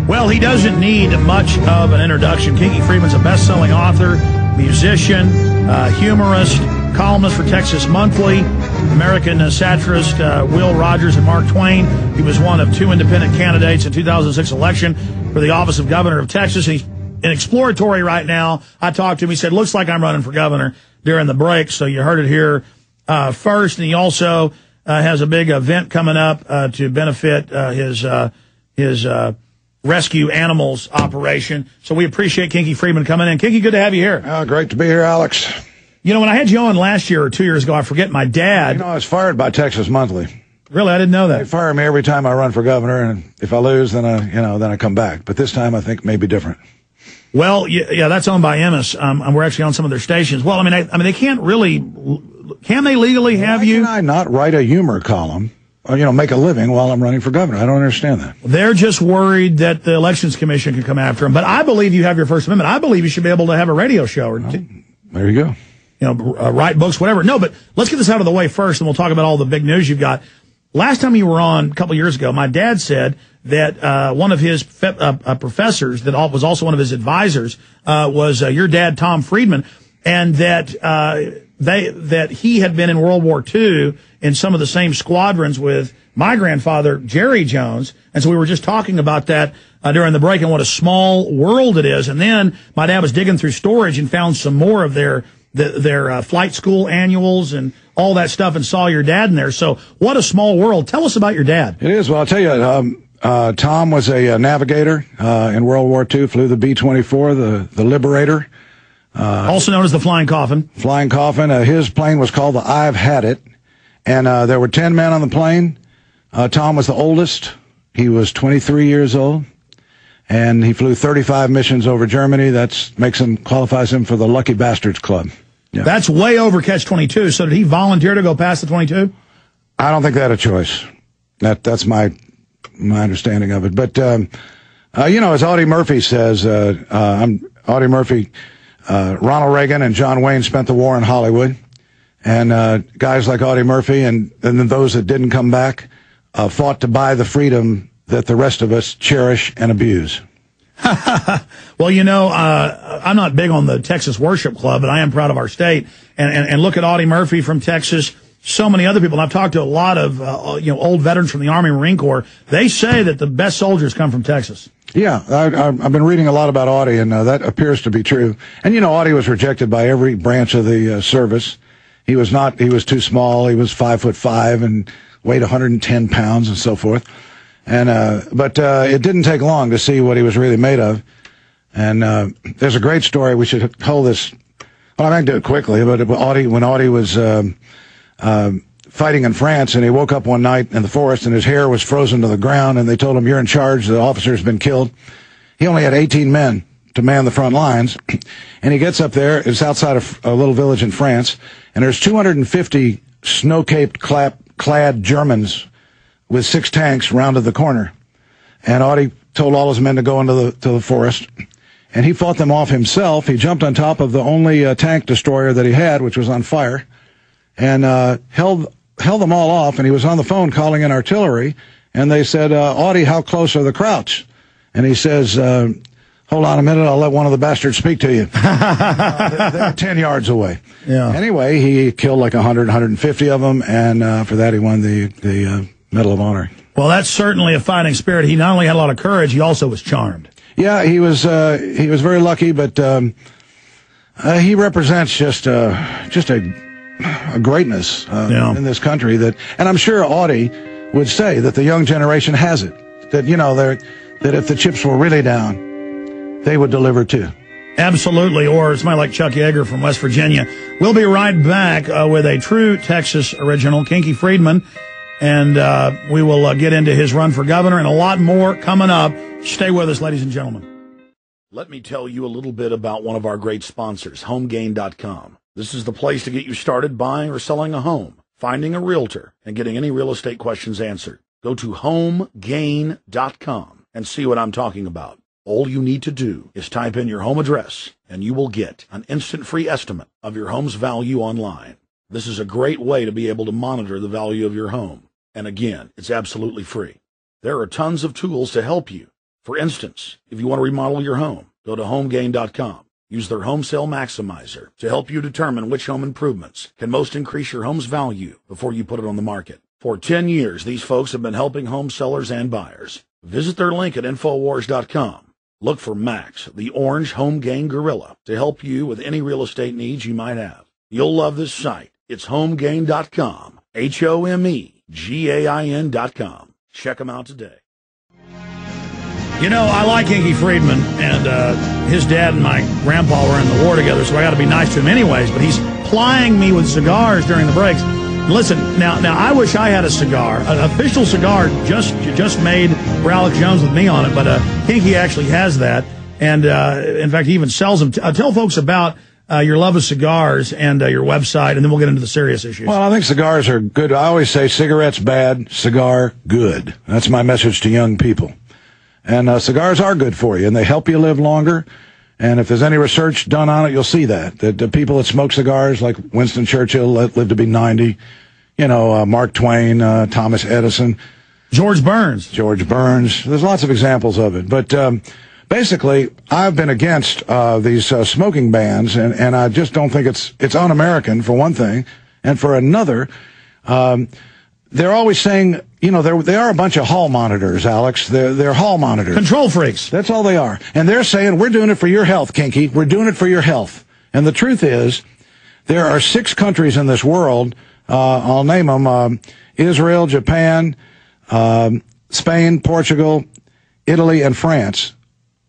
Well, he doesn't need much of an introduction. Kinky Friedman's a best-selling author, musician, humorist, columnist for Texas Monthly, American satirist Will Rogers and Mark Twain. He was one of two independent candidates in 2006 election for the office of governor of Texas. He's in exploratory right now. I talked to him. He said, looks like I'm running for governor during the break. So you heard it here first. And he also has a big event coming up to benefit his rescue animals operation. So we appreciate Kinky Friedman coming in. Kinky, good to have you here. Great to be here, Alex. You know, when I had you on last year or 2 years ago, I forget, my dad... You know, I was fired by Texas Monthly. Really? I didn't know that. They fire me every time I run for governor, and if I lose, then I come back. But this time, I think may be different. Well, yeah, that's owned by Emmis. And we're actually on some of their stations. Well, I mean, they can't really... Can they legally have you? Can I not write a humor column? Or, make a living while I'm running for governor. I don't understand that. They're just worried that the Elections Commission can come after them. But I believe you have your First Amendment. I believe you should be able to have a radio show. Or there you go. Write books, whatever. No, but let's get this out of the way first, and we'll talk about all the big news you've got. Last time you were on, a couple years ago, my dad said that one of his professors, that was also one of his advisors, was your dad, Tom Friedman, and that that he had been in World War II in some of the same squadrons with my grandfather, Jerry Jones. And so we were just talking about that during the break and what a small world it is. And then my dad was digging through storage and found some more of their flight school annuals and all that stuff and saw your dad in there. So what a small world. Tell us about your dad. It is. Well, I'll tell you, Tom was a navigator in World War II, flew the B-24, the Liberator. Also known as the Flying Coffin. Flying Coffin. His plane was called the I've Had It. And there were 10 men on the plane. Tom was the oldest. He was 23 years old. And he flew 35 missions over Germany. Qualifies him for the Lucky Bastards Club. Yeah. That's way over Catch-22. So did he volunteer to go past the 22? I don't think they had a choice. That's my understanding of it. But, as Audie Murphy says, Audie Murphy, Ronald Reagan and John Wayne spent the war in Hollywood. And guys like Audie Murphy and then those that didn't come back fought to buy the freedom that the rest of us cherish and abuse. Well, I'm not big on the Texas Worship Club, but I am proud of our state. And look at Audie Murphy from Texas, so many other people. And I've talked to a lot of old veterans from the Army and Marine Corps. They say that the best soldiers come from Texas. Yeah, I've been reading a lot about Audie, and that appears to be true. And, Audie was rejected by every branch of the service. He was too small. He was 5'5" and weighed 110 pounds and so forth. And, but it didn't take long to see what he was really made of. And, there's a great story. We should hold this. Well, I can do it quickly, but when Audie was, fighting in France, and he woke up one night in the forest and his hair was frozen to the ground, and they told him, "You're in charge. The officer's been killed." He only had 18 men to man the front lines. And he gets up there. It's outside of a little village in France. And there's 250 snow-caped clad Germans with 6 tanks rounded the corner. And Audie told all his men to go into the forest. And he fought them off himself. He jumped on top of the only tank destroyer that he had, which was on fire, and held them all off. And he was on the phone calling in artillery. And they said, "Audie, how close are the Krauts?" And he says, "Hold on a minute, I'll let one of the bastards speak to you." They're 10 yards away. Yeah. Anyway, he killed like 100, 150 of them, and for that he won the Medal of Honor. Well, that's certainly a fighting spirit. He not only had a lot of courage, he also was charmed. Yeah, he was very lucky, but he represents just a greatness in this country and I'm sure Audie would say that the young generation has it. That that if the chips were really down, they would deliver too. Absolutely, or somebody like Chuck Yeager from West Virginia. We'll be right back with a true Texas original, Kinky Friedman, and we will get into his run for governor and a lot more coming up. Stay with us, ladies and gentlemen. Let me tell you a little bit about one of our great sponsors, HomeGain.com. This is the place to get you started buying or selling a home, finding a realtor, and getting any real estate questions answered. Go to HomeGain.com and see what I'm talking about. All you need to do is type in your home address, and you will get an instant free estimate of your home's value online. This is a great way to be able to monitor the value of your home. And again, it's absolutely free. There are tons of tools to help you For instance, if you want to remodel your home, go to homegain.com. Use their home sale maximizer to help you determine which home improvements can most increase your home's value before you put it on the market. For 10 years, these folks have been helping home sellers and buyers. Visit their link at Infowars.com. Look for Max, the orange home gain gorilla, to help you with any real estate needs you might have. You'll love this site. It's homegain.com. HOMEGAIN.com. Check them out today. You know, I like Kinky Friedman, and his dad and my grandpa were in the war together, so I got to be nice to him anyways, but he's plying me with cigars during the breaks. Listen, now I wish I had a cigar, an official cigar just made for Alex Jones with me on it, but Kinky actually has that, and in fact, he even sells them. Tell folks about your love of cigars and your website, and then we'll get into the serious issues. Well, I think cigars are good. I always say cigarettes bad, cigar good. That's my message to young people. And cigars are good for you, and they help you live longer. And if there's any research done on it, you'll see that the people that smoke cigars, like Winston Churchill, lived to be 90. You know, Mark Twain, Thomas Edison. George Burns. There's lots of examples of it. But basically, I've been against these smoking bans, and I just don't think it's un-American, for one thing. And for another, they're always saying, you know, they are a bunch of hall monitors, Alex. They're hall monitors. Control freaks. That's all they are. And they're saying, we're doing it for your health, Kinky. We're doing it for your health. And the truth is, there are 6 countries in this world, I'll name them, Israel, Japan, Spain, Portugal, Italy, and France.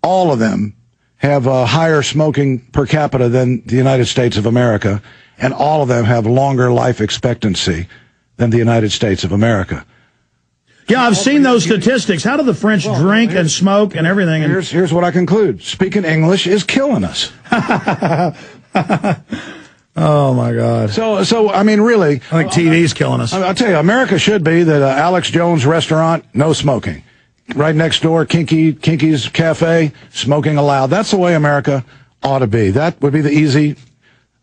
All of them have higher smoking per capita than the United States of America, and all of them have longer life expectancy than the United States of America. Yeah, I've seen those statistics. How do the French drink and smoke and everything? Here's what I conclude. Speaking English is killing us. Oh, my God. So I mean, really. I think TV's killing us. I'll tell you, America should be that Alex Jones restaurant, no smoking. Right next door, Kinky's Cafe, smoking allowed. That's the way America ought to be. That would be the easy,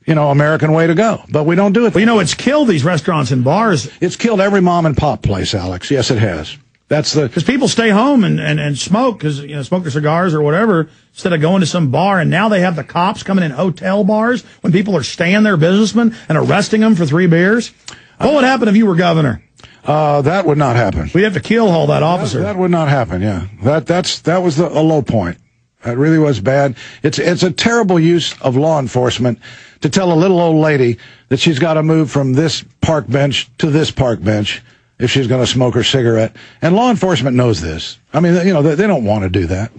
you know, American way to go. But we don't do it. Well, you know, it's killed these restaurants and bars. It's killed every mom and pop place, Alex. Yes, it has. That's because people stay home and smoke because, you know, smoke their cigars or whatever instead of going to some bar. And now they have the cops coming in hotel bars when people are staying there, businessmen, and arresting them for 3 beers. What would happen if you were governor? That would not happen. We'd have to kill all that officer. That would not happen. Yeah, that was a low point. That really was bad. It's a terrible use of law enforcement to tell a little old lady that she's got to move from this park bench to this park bench if she's going to smoke her cigarette. And law enforcement knows this. I mean, you know, they don't want to do that.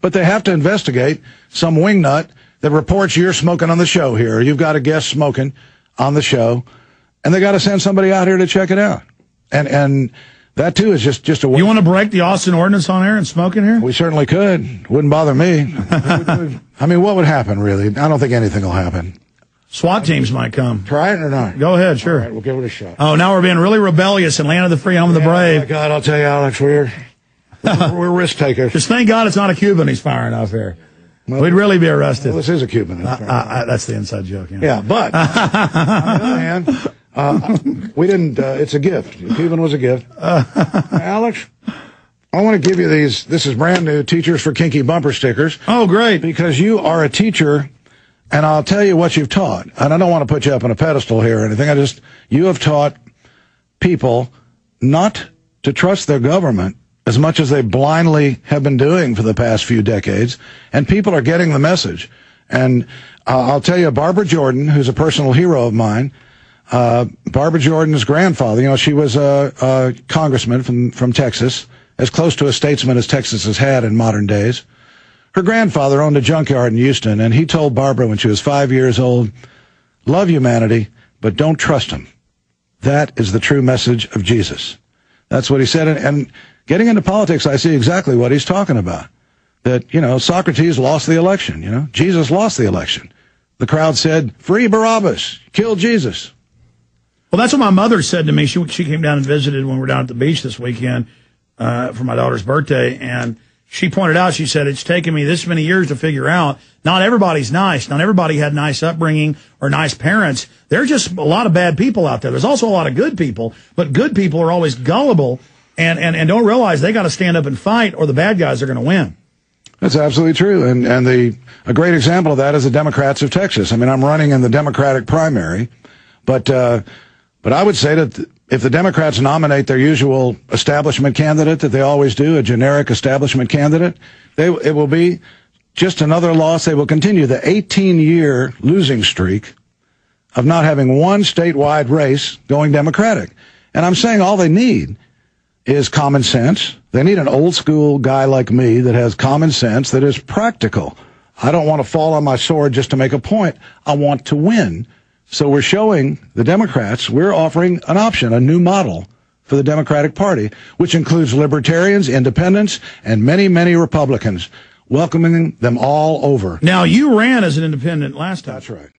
But they have to investigate some wingnut that reports you're smoking on the show here, or you've got a guest smoking on the show, and they got to send somebody out here to check it out. And that, too, is just a way. You want to break the Austin ordinance on air and smoke in here? We certainly could. Wouldn't bother me. I mean, what would happen, really? I don't think anything will happen. SWAT teams might come. Try it or not? Go ahead, sure. All right, we'll give it a shot. Oh, now we're being really rebellious in land of the free, home of the brave. Oh, my God, I'll tell you, Alex, we're risk takers. Just thank God it's not a Cuban he's firing off here. Well, we'd really be arrested. Well, this is a Cuban. That's the inside joke. Yeah, but on the other hand, we didn't. It's a gift. Cuban was a gift. Alex, I want to give you these. This is brand new Teachers for Kinky bumper stickers. Oh, great! Because you are a teacher, and I'll tell you what you've taught. And I don't want to put you up on a pedestal here or anything. You have taught people not to trust their government as much as they blindly have been doing for the past few decades, and people are getting the message. And I'll tell you, Barbara Jordan, who's a personal hero of mine, Barbara Jordan's grandfather, you know, she was a congressman from Texas, as close to a statesman as Texas has had in modern days. Her grandfather owned a junkyard in Houston, and he told Barbara when she was 5 years old, love humanity, but don't trust them. That is the true message of Jesus. That's what he said. And getting into politics, I see exactly what he's talking about. That, you know, Socrates lost the election, you know. Jesus lost the election. The crowd said, free Barabbas, kill Jesus. Well, that's what my mother said to me. She came down and visited when we were down at the beach this weekend for my daughter's birthday, and she pointed out, she said, it's taken me this many years to figure out not everybody's nice. Not everybody had nice upbringing or nice parents. There's just a lot of bad people out there. There's also a lot of good people, but good people are always gullible and don't realize they got to stand up and fight, or the bad guys are going to win. That's absolutely true. And a great example of that is the Democrats of Texas. I mean, I'm running in the Democratic primary, but I would say that if the Democrats nominate their usual establishment candidate that they always do, a generic establishment candidate, it will be just another loss. They will continue the 18-year losing streak of not having one statewide race going Democratic. And I'm saying all they need is common sense. They need an old school guy like me that has common sense, that is practical. I don't want to fall on my sword just to make a point. I want to win. So we're showing the Democrats, we're offering an option, a new model for the Democratic Party, which includes libertarians, independents, and many, many Republicans, welcoming them all over. Now, you ran as an independent last time. That's right.